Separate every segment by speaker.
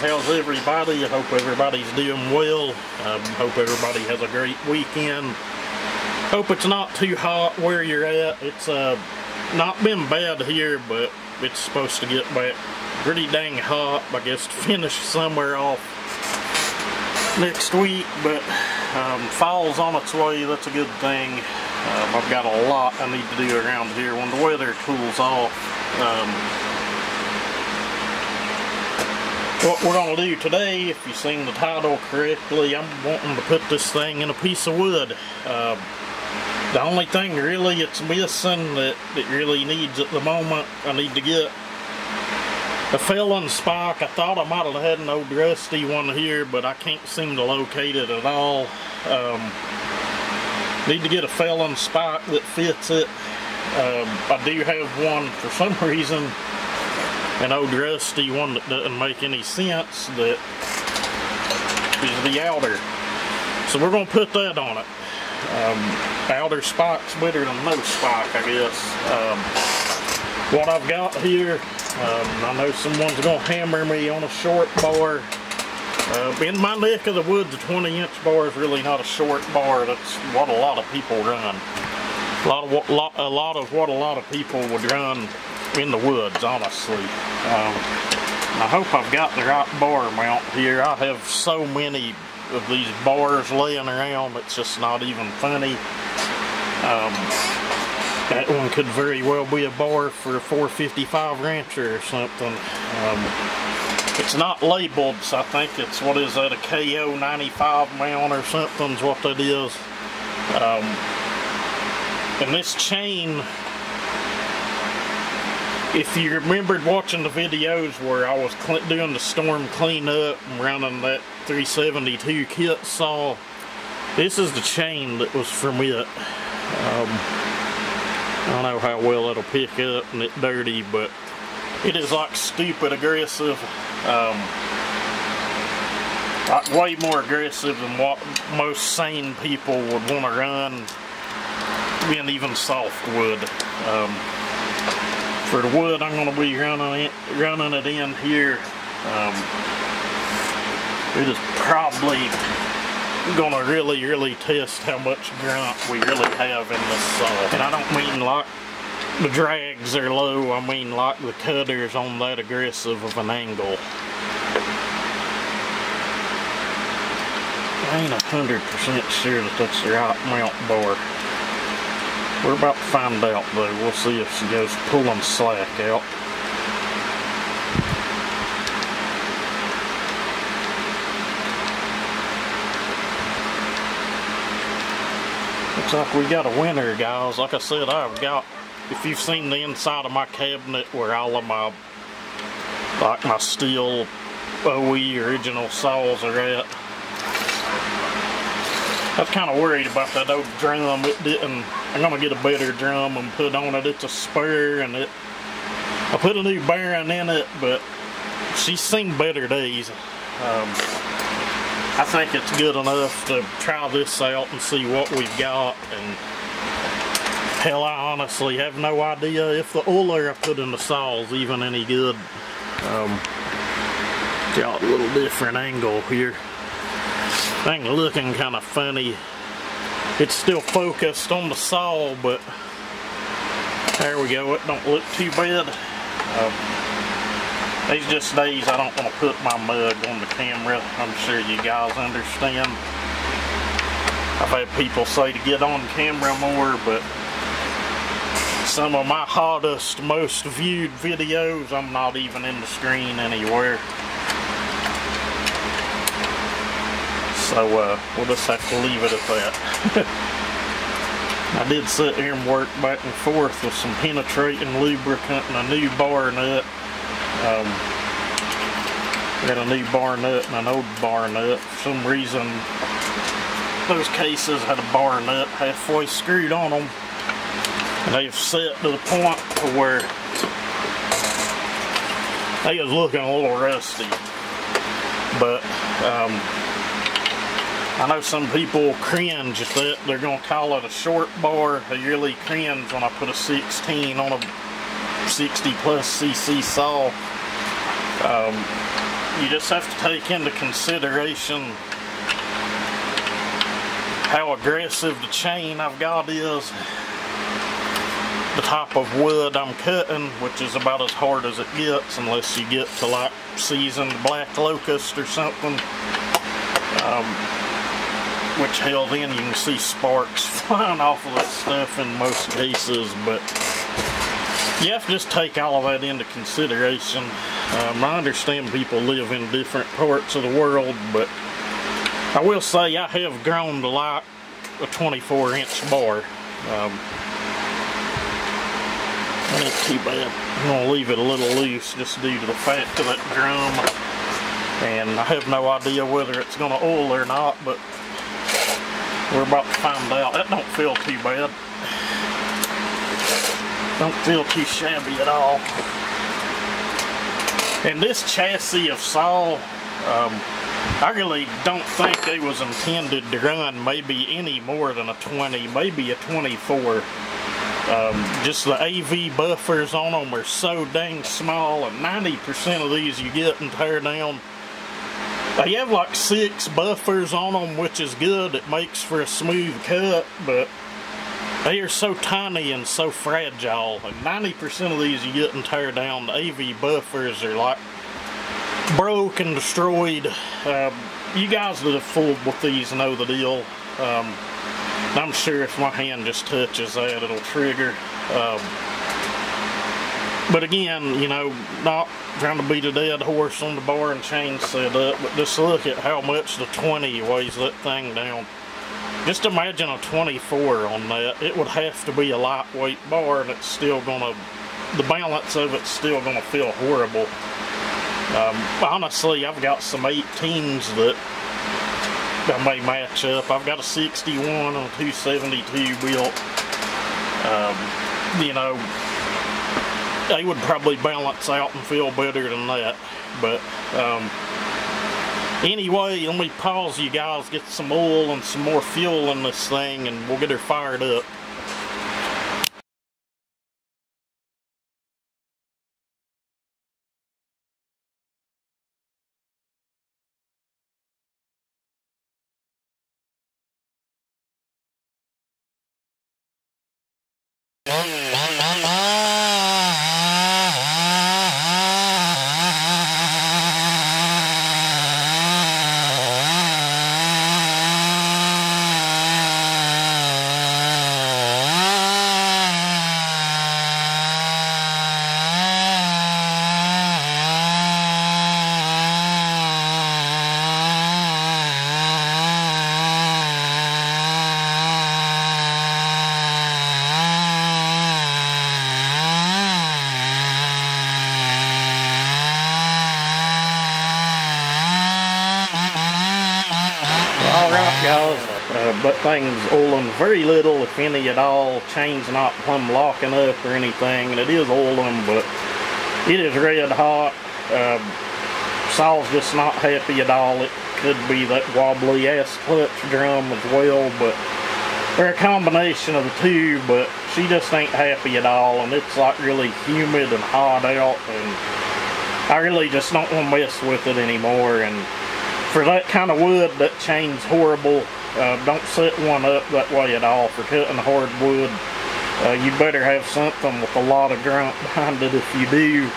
Speaker 1: How's everybody? I hope everybody's doing well. Hope everybody has a great weekend. Hope it's not too hot where you're at. It's not been bad here, but it's supposed to get back pretty dang hot, I guess, to finish summer off next week. But fall's on its way. That's a good thing. I've got a lot I need to do around here when the weather cools off. What we're going to do today, if you've seen the title correctly, I'm wanting to put this thing in a piece of wood. The only thing really it's missing that it really needs at the moment, I need to get a felon spike. I thought I might have had an old rusty one here, but I can't seem to locate it at all. Need to get a felon spike that fits it. I do have one for some reason, an old rusty one that doesn't make any sense, that is the outer. So we're going to put that on it. Outer spike's better than no spike, I guess. What I've got here, I know someone's going to hammer me on a short bar. In my neck of the woods, a 20-inch bar is really not a short bar. That's what a lot of people run. A lot of what a lot of people would run in the woods, honestly. I hope I've got the right bar mount here. I have so many of these bars laying around, it's just not even funny. That one could very well be a bar for a 455 Rancher or something. It's not labeled, so I think it's, what is that, a KO 95 mount or something's what that is. And this chain, if you remembered watching the videos where I was doing the storm cleanup and running that 372 kit saw, this is the chain that was from it. I don't know how well it'll pick up and it's dirty, but it is like stupid aggressive. Like way more aggressive than what most sane people would want to run in even soft wood. For the wood I'm going to be running it in here. It is probably going to really test how much grunt we really have in this saw. And I don't mean like the drags are low, I mean like the cutter's on that aggressive of an angle. I ain't 100% sure that that's the right mount bar. We're about to find out though. We'll see if she goes pulling slack out. Looks like we got a winner, guys. Like I said, I've got, if you've seen the inside of my cabinet where all of my, like my steel OE original saws are at, I was kind of worried about that old drum. It didn't. I'm gonna get a better drum and put on it. It's a spur, and I put a new bearing in it, but she's seen better days. I think it's good enough to try this out and see what we've got. And hell, I honestly have no idea if the oiler I put in the saw is even any good. Got a little different angle here. Thing looking kind of funny. It's still focused on the saw, but there we go. It don't look too bad. These just days I don't want to put my mug on the camera. I'm sure you guys understand. I've had people say to get on camera more, but some of my hottest, most viewed videos, I'm not even in the screen anywhere. So we'll just have to leave it at that. I did sit here and work back and forth with some penetrating lubricant and a new bar nut. Got a new bar nut and an old bar nut. For some reason, those cases had a bar nut halfway screwed on them. And they've set to the point to where they is looking a little rusty. But I know some people cringe at that. They're going to call it a short bar. They really cringe when I put a 16 on a 60 plus cc saw. you just have to take into consideration how aggressive the chain I've got is, the type of wood I'm cutting, which is about as hard as it gets unless you get to like seasoned black locust or something, which hell, then you can see sparks flying off of that stuff in most cases. But you have to just take all of that into consideration. I understand people live in different parts of the world, but I will say I have grown to like a 24-inch bar. That ain't too bad. I'm going to leave it a little loose just due to the fact of that drum. And I have no idea whether it's going to oil or not, but we're about to find out. That don't feel too bad. Don't feel too shabby at all. And this chassis of saw, I really don't think it was intended to run maybe any more than a 20, maybe a 24. Just the AV buffers on them are so dang small, and 90% of these you get and tear down. They have like 6 buffers on them, which is good. It makes for a smooth cut, but they are so tiny and so fragile. And 90% of these you get and tear down. The AV buffers are like broke and destroyed. You guys that have fooled with these know the deal. I'm sure if my hand just touches that, it'll trigger. But again, you know, not trying to beat a dead horse on the bar and chain setup, but just look at how much the 20 weighs that thing down. Just imagine a 24 on that. It would have to be a lightweight bar, and it's still gonna, the balance of it's still gonna feel horrible. Honestly, I've got some 18s that I may match up. I've got a 61 and a 272 built. You know, they would probably balance out and feel better than that. But anyway, let me pause you guys, get some oil and some more fuel in this thing, and we'll get her fired up. Alright guys, that thing's oiling very little, if any at all. Chain's not plumb locking up or anything, and it is oiling, but it is red hot. Saw's just not happy at all. It could be that wobbly ass clutch drum as well, but they're a combination of the two. But she just ain't happy at all, and it's like really humid and hot out, and I really just don't want to mess with it anymore. And for that kind of wood, that chain's horrible. Don't set one up that way at all for cutting hard wood. You better have something with a lot of grunt behind it if you do.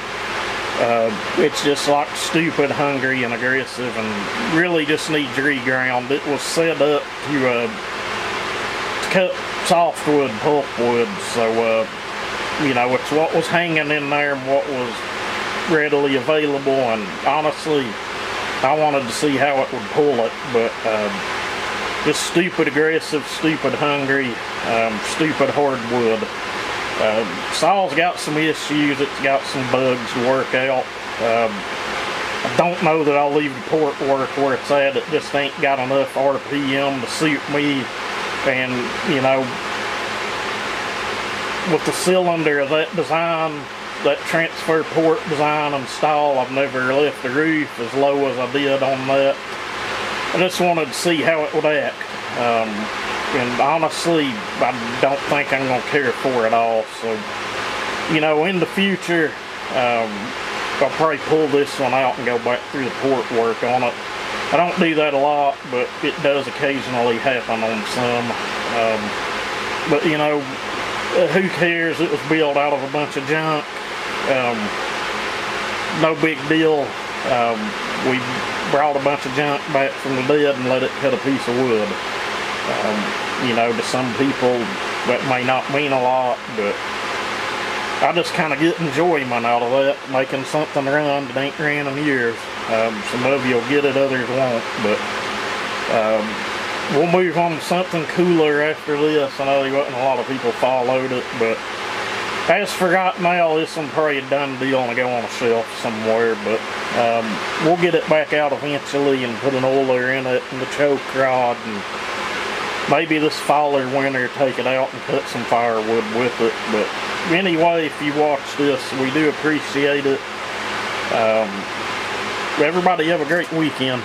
Speaker 1: It's just like stupid hungry and aggressive, and really just needs reground. It was set up to cut softwood, pulpwood, so you know, it's what was hanging in there and what was readily available. And honestly, I wanted to see how it would pull it, but just stupid aggressive, stupid hungry, stupid hardwood. Saw's got some issues, it's got some bugs to work out. I don't know that I'll leave the port work where it's at. It just ain't got enough RPM to suit me. And, you know, with the cylinder of that design, that transfer port design and style, I've never left the roof as low as I did on that. I just wanted to see how it would act. And honestly, I don't think I'm going to care for it all. So, you know, in the future, I'll probably pull this one out and go back through the port work on it. I don't do that a lot, but it does occasionally happen on some. But you know, who cares? It was built out of a bunch of junk. No big deal. We brought a bunch of junk back from the dead and let it cut a piece of wood. You know, to some people that may not mean a lot, but I just kind of get enjoyment out of that, making something run that ain't ran in years. Some of you will get it, others won't, but we'll move on to something cooler after this. I know there wasn't a lot of people followed it, but as forgot now, this one probably a done deal and go on a shelf somewhere, but we'll get it back out eventually and put an oiler in it and the choke rod, and maybe this fall or winter take it out and cut some firewood with it. But anyway, if you watch this, we do appreciate it. Everybody have a great weekend.